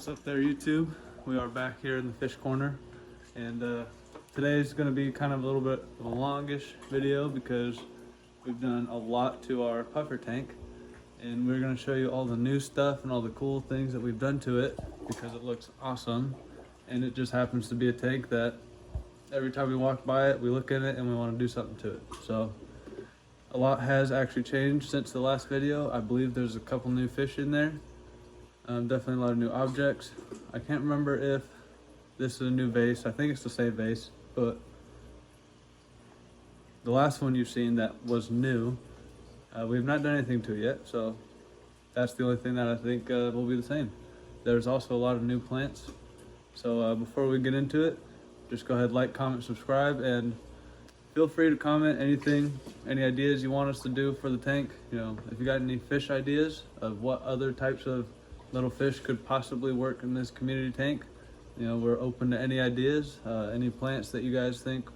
What's up there, YouTube? We are back here in the fish corner, and today's going to be kind of a little bit of a longish video because we've done a lot to our puffer tank, and we're going to show you all the new stuff and all the cool things that we've done to it because it looks awesome. And it just happens to be a tank that every time we walk by it, we look at it and we want to do something to it. So a lot has actually changed since the last video. I believe there's a couple new fish in there. Definitely a lot of new objects. I can't remember if this is a new vase. I think it's the same vase, but the last one you've seen that was new, we've not done anything to it yet, so that's the only thing that I think will be the same. There's also a lot of new plants. So before we get into it, just go ahead, like, comment, subscribe, and feel free to comment anything, any ideas you want us to do for the tank. You know, if you got any fish ideas of what other types of little fish could possibly work in this community tank, you know, we're open to any ideas, any plants that you guys think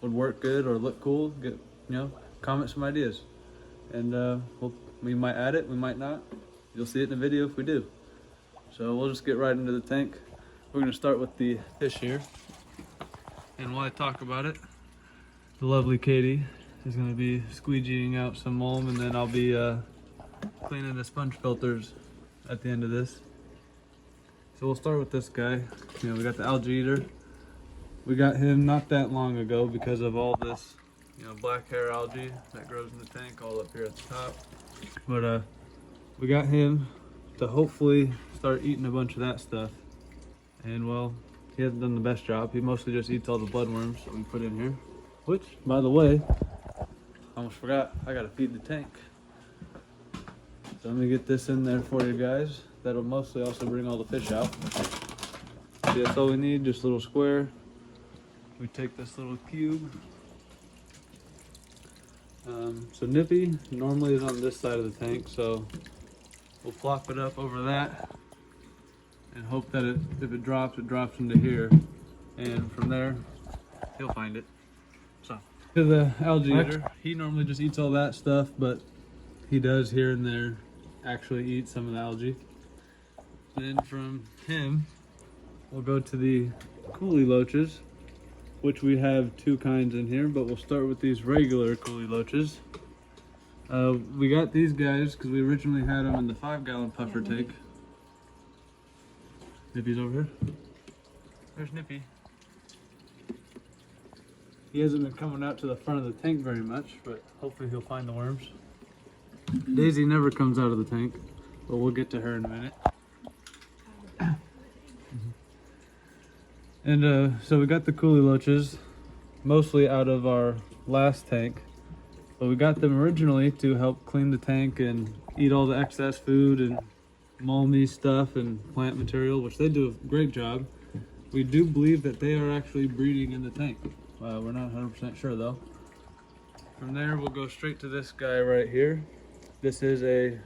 would work good or look cool. Get, you know, comment some ideas, and we might add it, we might not. You'll see it in the video if we do. So we'll just get right into the tank. We're gonna start with the fish here, and while I talk about it, the lovely Katie is gonna be squeegeeing out some mulm, and then I'll be cleaning the sponge filters at the end of this. So we'll start with this guy. You know, we got the Algae Eater. We got him not that long ago because of all this, you know, black hair algae that grows in the tank all up here at the top. But we got him to hopefully start eating a bunch of that stuff. And well, he hasn't done the best job. He mostly just eats all the bloodworms that we put in here. Which, by the way, I almost forgot, I gotta feed the tank. So let me get this in there for you guys. That'll mostly also bring all the fish out. See, that's all we need, just a little square. We take this little cube. So Nippy normally is on this side of the tank, so we'll plop it up over that and hope that if it drops into here. And from there, he'll find it. So, to the Algae Eater, he normally just eats all that stuff, but he does here and there actually eat some of the algae. Then from him, we'll go to the coolie loaches, which we have two kinds in here, but we'll start with these regular coolie loaches. We got these guys because we originally had them in the 5-gallon puffer tank. Nippy's over here. There's Nippy. He hasn't been coming out to the front of the tank very much, but hopefully he'll find the worms. Daisy never comes out of the tank, but we'll get to her in a minute. And so we got the coolie loaches, mostly out of our last tank, but we got them originally to help clean the tank and eat all the excess food and mulmy stuff and plant material, which they do a great job. We do believe that they are actually breeding in the tank. We're not 100% sure though. From there, we'll go straight to this guy right here. This is a,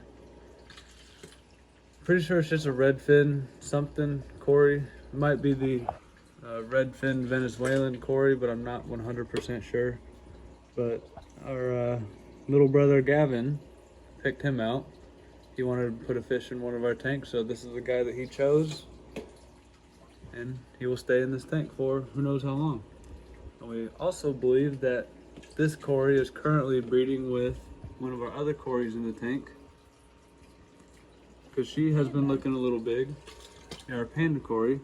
pretty sure it's just a redfin something Cory. It might be the redfin Venezuelan Cory, but I'm not 100% sure. But our little brother Gavin picked him out. He wanted to put a fish in one of our tanks, so this is the guy that he chose. And he will stay in this tank for who knows how long. And we also believe that this Cory is currently breeding with one of our other Corys in the tank, because she has been looking a little big. Yeah, our panda Cory.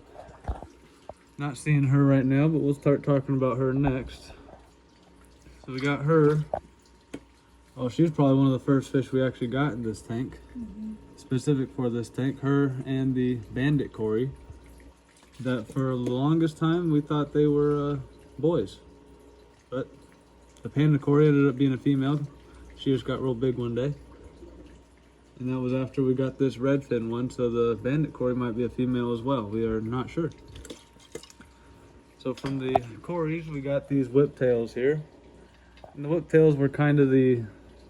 Not seeing her right now, but we'll start talking about her next. So we got her. Oh, she's probably one of the first fish we actually got in this tank. Specific for this tank. Her and the bandit Cory. That for the longest time we thought they were boys. But the panda Cory ended up being a female. She just got real big one day. And that was after we got this redfin one, so the bandit Cory might be a female as well. We are not sure. So from the Corys, we got these whiptails here. And the whiptails were kind of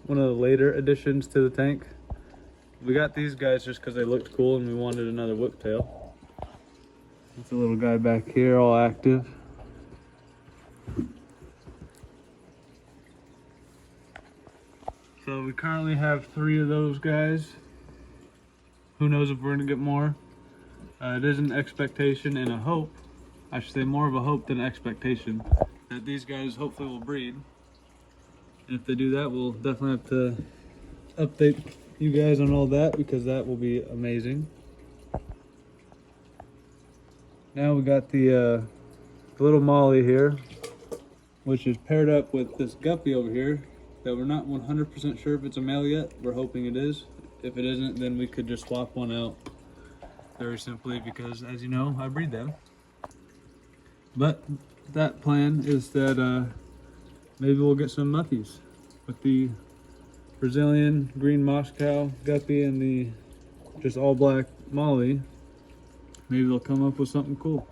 one of the later additions to the tank. We got these guys just because they looked cool and we wanted another whiptail. That's a little guy back here, all active. So we currently have 3 of those guys. Who knows if we're gonna get more. It is an expectation and a hope, I should say more of a hope than an expectation, that these guys hopefully will breed. And if they do that, we'll definitely have to update you guys on all that, because that will be amazing. Now we got the little molly here, which is paired up with this guppy over here that we're not 100% sure if it's a male yet. We're hoping it is. If it isn't, then we could just swap one out very simply, because as you know, I breed them. But that plan is that maybe we'll get some muffies with the Brazilian green Moscow guppy and the just all black molly. Maybe they'll come up with something cool.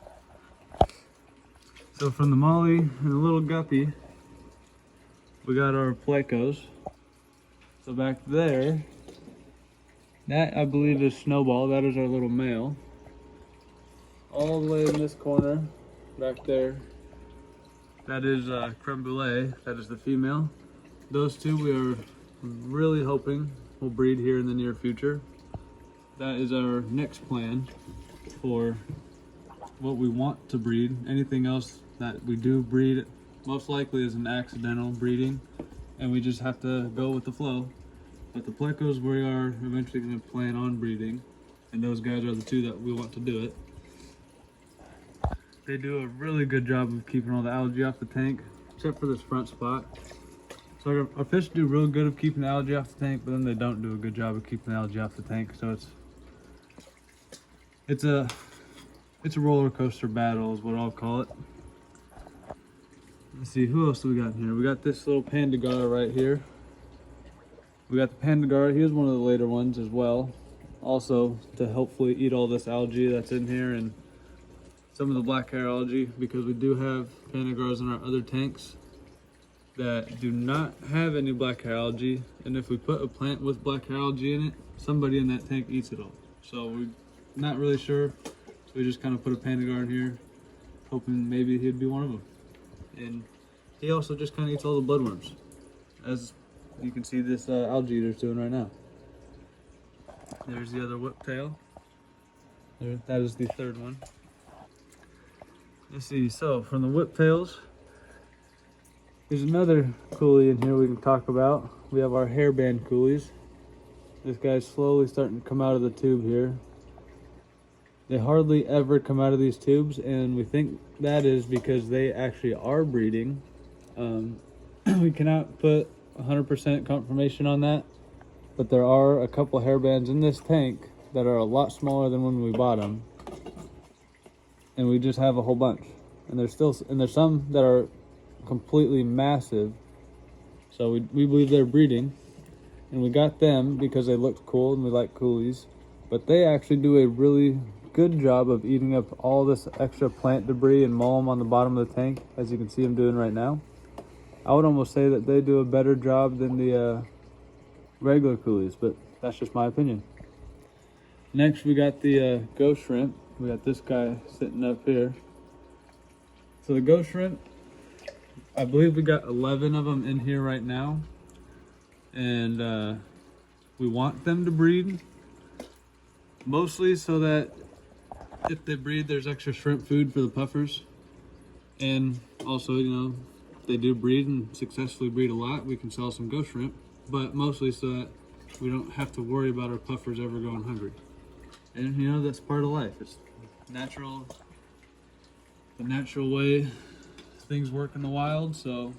So from the molly and the little guppy, we got our Plecos. So back there, that I believe is Snowball. That is our little male. All the way in this corner, back there, that is Creme Brulee. That is the female. Those two we are really hoping will breed here in the near future. That is our next plan for what we want to breed. Anything else that we do breed most likely is an accidental breeding, and we just have to go with the flow. But the Plecos we are eventually going to plan on breeding, and those guys are the two that we want to do it. They do a really good job of keeping all the algae off the tank, except for this front spot. So our fish do real good of keeping the algae off the tank, but then they don't do a good job of keeping the algae off the tank. So it's a roller coaster battle is what I'll call it. Let's see, who else do we got in here? We got this little Pandagara right here. We got the Pandagara. He was one of the later ones as well. Also to hopefully eat all this algae that's in here and some of the black hair algae, because we do have Pandagaras in our other tanks that do not have any black hair algae. And if we put a plant with black hair algae in it, somebody in that tank eats it all. So we're not really sure. So we just kind of put a Pandagara in here, hoping maybe he'd be one of them. And he also just kind of eats all the bloodworms, as you can see this Algae Eater's doing right now. There's the other whiptail. There, that is the third one. Let's see, so from the whiptails, there's another coolie in here we can talk about. We have our hairband coolies. This guy's slowly starting to come out of the tube here. They hardly ever come out of these tubes, and we think that is because they actually are breeding. We cannot put 100% confirmation on that, but there are a couple hairbands in this tank that are a lot smaller than when we bought them, and we just have a whole bunch. And there's some that are completely massive, so we believe they're breeding, and we got them because they looked cool and we like coolies. But they actually do a really good job of eating up all this extra plant debris and mulm on the bottom of the tank, as you can see them doing right now. I would almost say that they do a better job than the regular coolies, but that's just my opinion. Next we got the ghost shrimp. We got this guy sitting up here. So the ghost shrimp, I believe we got 11 of them in here right now, and we want them to breed, mostly so that if they breed, there's extra shrimp food for the puffers. And also, you know, if they do breed and successfully breed a lot, we can sell some ghost shrimp, but mostly so that we don't have to worry about our puffers ever going hungry. And you know, that's part of life. It's natural, the natural way things work in the wild. So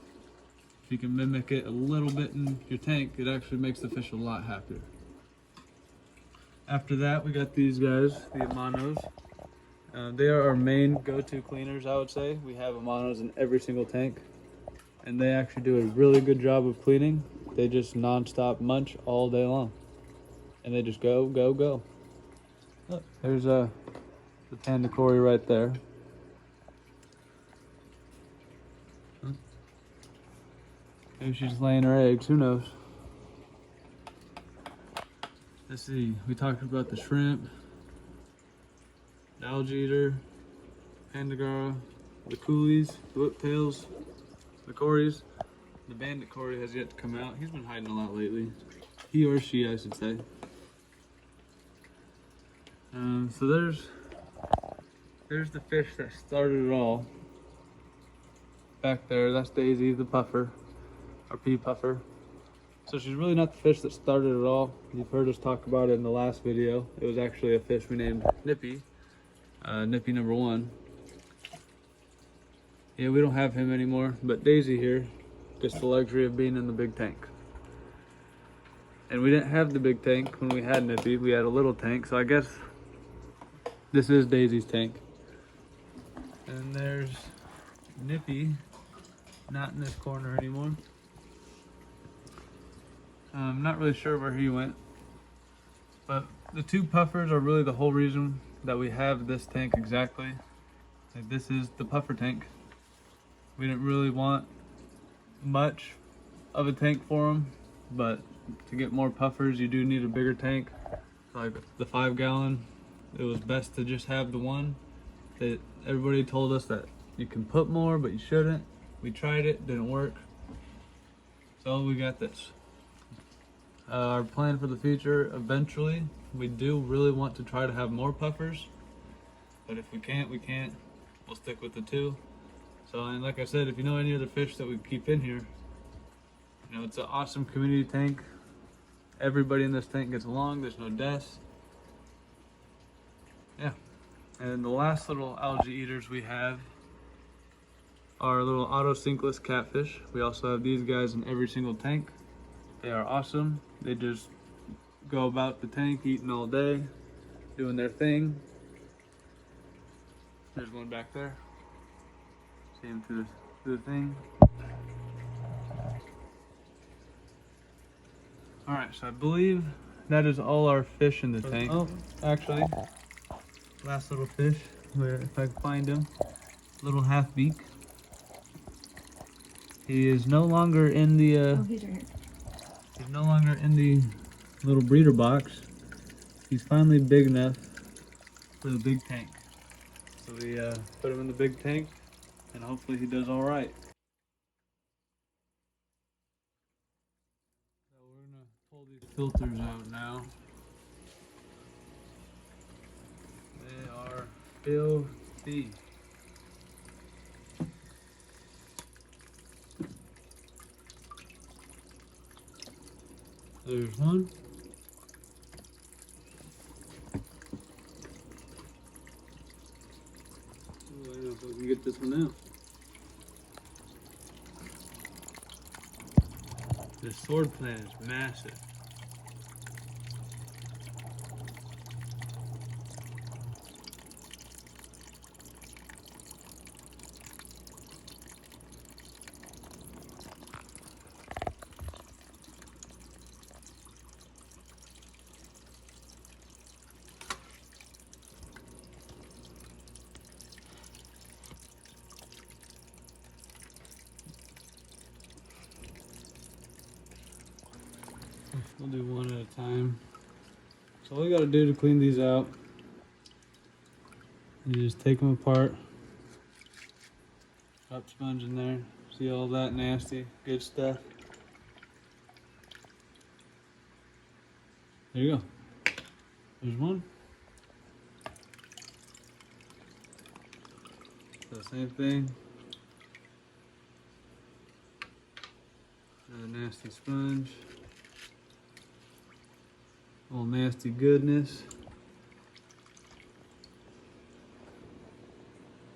if you can mimic it a little bit in your tank, it actually makes the fish a lot happier. After that, we got these guys, the Amanos. They are our main go-to cleaners, I would say. We have Amanos in every single tank, and they actually do a really good job of cleaning. They just non-stop munch all day long, and they just go, go, go. Look, there's the panda Cory right there. Maybe she's laying her eggs, who knows? Let's see, we talked about the shrimp, the Algae Eater, Pandagara, the coolies, the whiptails, the Corys. The bandit Cory has yet to come out. He's been hiding a lot lately. He or she, I should say. So there's There's the fish that started it all. Back there, that's Daisy, the puffer, our pea puffer. So she's really not the fish that started it all. You've heard us talk about it in the last video. It was actually a fish we named Nippy, Nippy number 1. Yeah, we don't have him anymore, but Daisy here gets the luxury of being in the big tank. And we didn't have the big tank when we had Nippy, we had a little tank, so I guess this is Daisy's tank. And there's Nippy, not in this corner anymore. I'm not really sure where he went, but the 2 puffers are really the whole reason that we have this tank exactly. Like, this is the puffer tank. We didn't really want much of a tank for them, but to get more puffers you do need a bigger tank. Like the 5-gallon, it was best to just have the one. That everybody told us that you can put more, but you shouldn't. We tried it, didn't work. So we got this. Our plan for the future, eventually, we do really want to try to have more puffers, but if we can't, we can't. We'll stick with the 2. So, and like I said, if you know any other fish that we keep in here, you know, it's an awesome community tank. Everybody in this tank gets along, there's no deaths. Yeah. And the last little algae eaters we have are little auto sinkless catfish. We also have these guys in every single tank. They are awesome. They just go about the tank eating all day, doing their thing. There's one back there. See him through the thing. Alright, so I believe that is all our fish in the tank. Oh, actually, last little fish, where if I can find him, little half beak. He is no longer in the He's right here. He's no longer in the little breeder box. He's finally big enough for the big tank. So we put him in the big tank, and hopefully he does all right. So we're gonna pull these filters out now. They are filthy. There's one. I don't know if I can get this one out. This sword plant is massive. We'll do one at a time. So all we gotta do to clean these out, you just take them apart, drop sponge in there, see all that nasty, good stuff. There you go. There's one. So same thing. Another nasty sponge. All nasty goodness.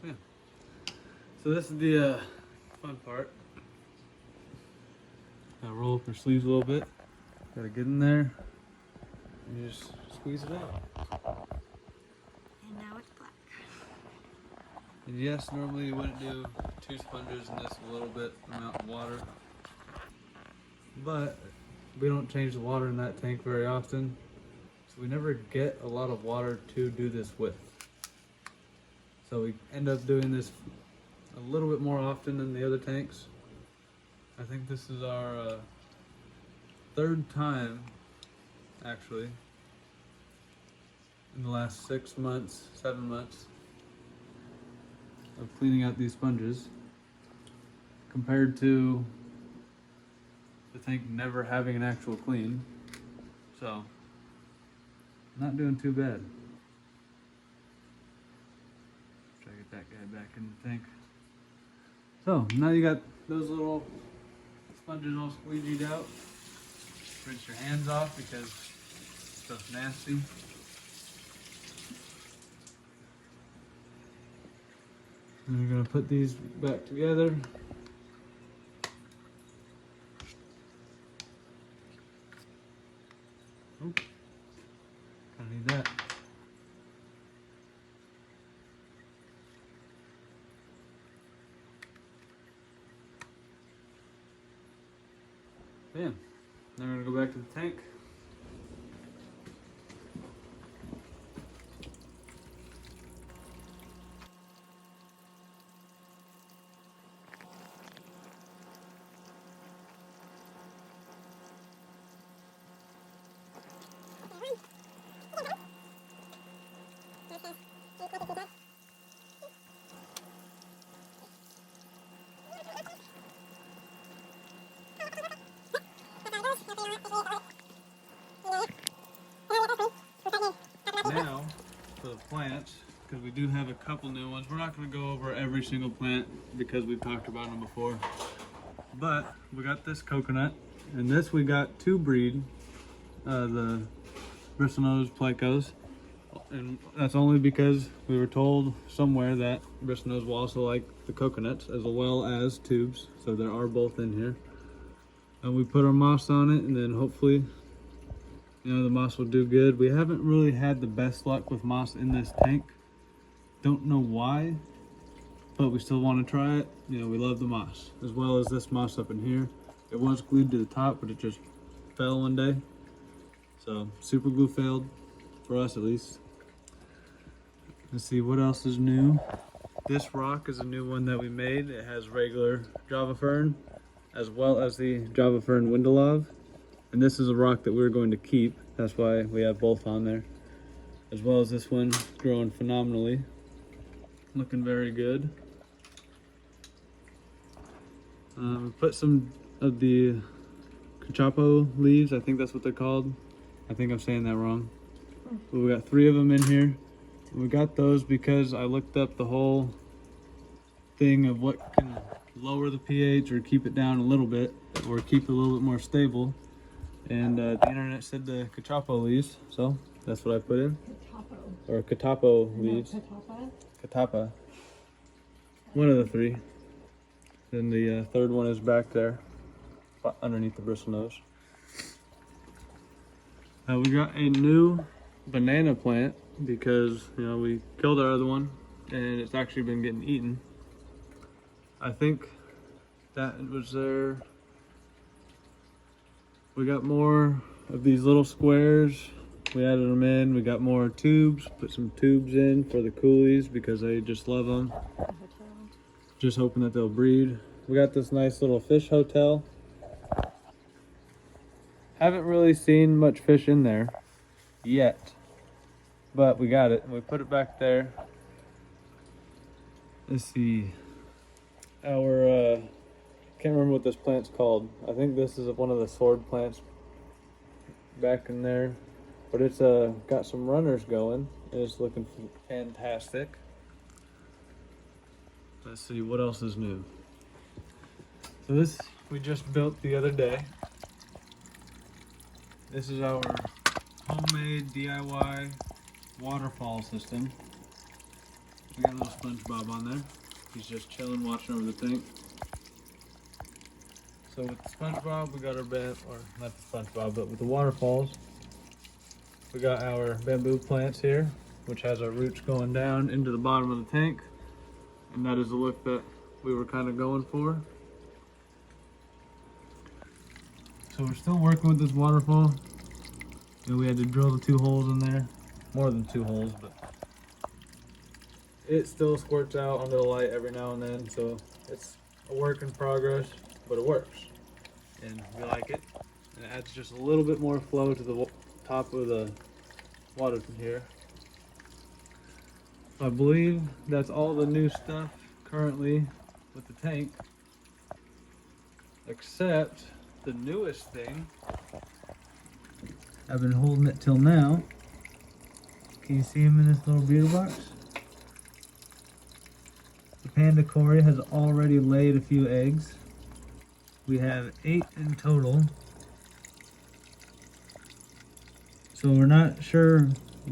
Yeah. So this is the fun part. Gotta roll up your sleeves a little bit. Gotta get in there. And you just squeeze it out. And now it's black. And yes, normally you wouldn't do 2 sponges in this a little bit amount of water. But we don't change the water in that tank very often. So we never get a lot of water to do this with. So we end up doing this a little bit more often than the other tanks. I think this is our 3rd time, actually, in the last 6 months, 7 months of cleaning out these sponges, compared to the tank never having an actual clean. So, not doing too bad. Try to get that guy back in the tank. So now you got those little sponges all squeegeed out. Rinse your hands off because stuff's nasty. And we're gonna put these back together. Oop. I need that. Bam. Now we're gonna go back to the tank. Now, for the plants, because we do have a couple new ones. We're not going to go over every single plant because we've talked about them before. But we got this coconut, and this we got to breed the bristlenose Plecos. And that's only because we were told somewhere that bristlenose will also like the coconuts as well as tubes. So there are both in here. And we put our moss on it, and then hopefully, you know, the moss will do good. We haven't really had the best luck with moss in this tank. Don't know why, but we still want to try it. You know, we love the moss, as well as this moss up in here. It was glued to the top, but it just fell one day. So super glue failed, for us at least. Let's see what else is new. This rock is a new one that we made. It has regular Java fern, as well as the Java fern Windelov. And this is a rock that we're going to keep. That's why we have both on there. As well as this one growing phenomenally. Looking very good. We put some of the cachapo leaves. I think that's what they're called. I think I'm saying that wrong. But we got 3 of them in here. We got those because I looked up the whole thing of what can lower the pH or keep it down a little bit, or keep it a little bit more stable. And the internet said the cachapo leaves, so that's what I put in. Catapo. Or catapo leaves. No, catapa. One of the 3. Then the third one is back there, underneath the bristlenose. We got a new banana plant because, you know, we killed our other one and it's actually been getting eaten. I think that was there. We got more of these little squares. We added them in. We got more tubes, put some tubes in for the coolies because they just love them. Just hoping that they'll breed. We got this nice little fish hotel. Haven't really seen much fish in there yet, but we got it and we put it back there. Let's see. Our can't remember what this plant's called. I think this is one of the sword plants back in there, but it's got some runners going and it's looking fantastic. Let's see what else is new. So this we just built the other day. This is our homemade DIY waterfall system. We got a little SpongeBob on there. He's just chilling, watching over the tank. So with the SpongeBob, we got our or not the SpongeBob, but with the waterfalls, we got our bamboo plants here, which has our roots going down into the bottom of the tank. And that is the look that we were kind of going for. So we're still working with this waterfall. You know, we had to drill the 2 holes in there. More than 2 holes, but it still squirts out under the light every now and then. So it's a work in progress, but it works. And we like it. And it adds just a little bit more flow to the top of the water here. I believe that's all the new stuff currently with the tank, except the newest thing. I've been holding it till now. Can you see him in this little beetle box? Panda Cory has already laid a few eggs. We have 8 in total. So we're not sure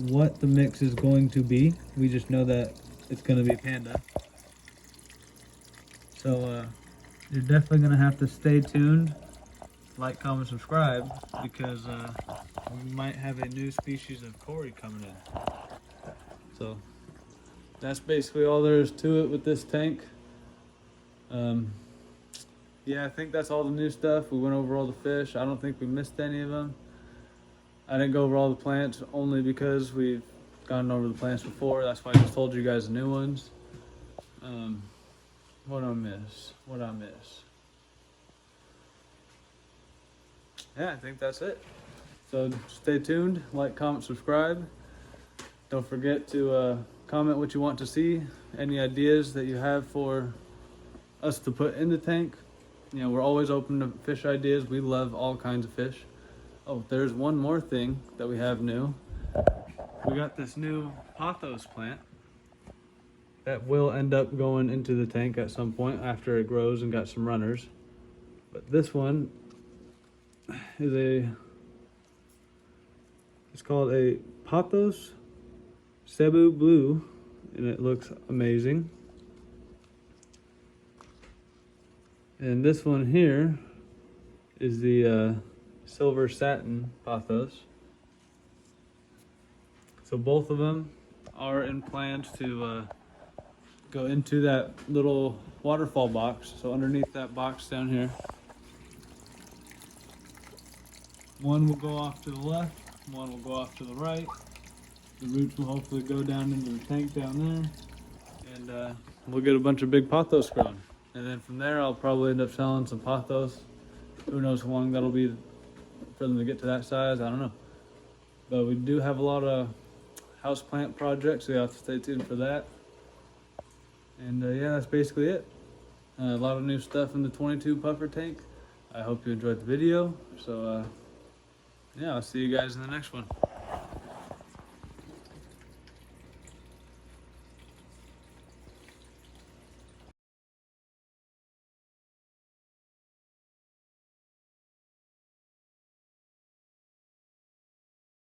what the mix is going to be. We just know that it's going to be Panda. So you're definitely going to have to stay tuned, like, comment, subscribe, because we might have a new species of Cory coming in. So that's basically all there is to it with this tank. Yeah, I think that's all the new stuff. We went over all the fish. I don't think we missed any of them. I didn't go over all the plants only because we've gone over the plants before. That's why I just told you guys the new ones. What I miss? Yeah, I think that's it. So stay tuned, like, comment, subscribe. Don't forget to comment what you want to see, any ideas that you have for us to put in the tank. You know, we're always open to fish ideas. We love all kinds of fish. Oh, there's one more thing that we have new. We got this new Pothos plant that will end up going into the tank at some point after it grows and got some runners. But this one is it's called a Pothos Cebu Blue, and it looks amazing. And this one here is the silver satin Pothos. So both of them are in plans to go into that little waterfall box. So underneath that box down here, one will go off to the left, one will go off to the right. The roots will hopefully go down into the tank down there, and we'll get a bunch of big Pothos grown. And then from there, I'll probably end up selling some Pothos. Who knows how long that'll be for them to get to that size, I don't know. But we do have a lot of houseplant projects, so you have to stay tuned for that. And yeah, that's basically it. A lot of new stuff in the 22 puffer tank. I hope you enjoyed the video. So yeah, I'll see you guys in the next one.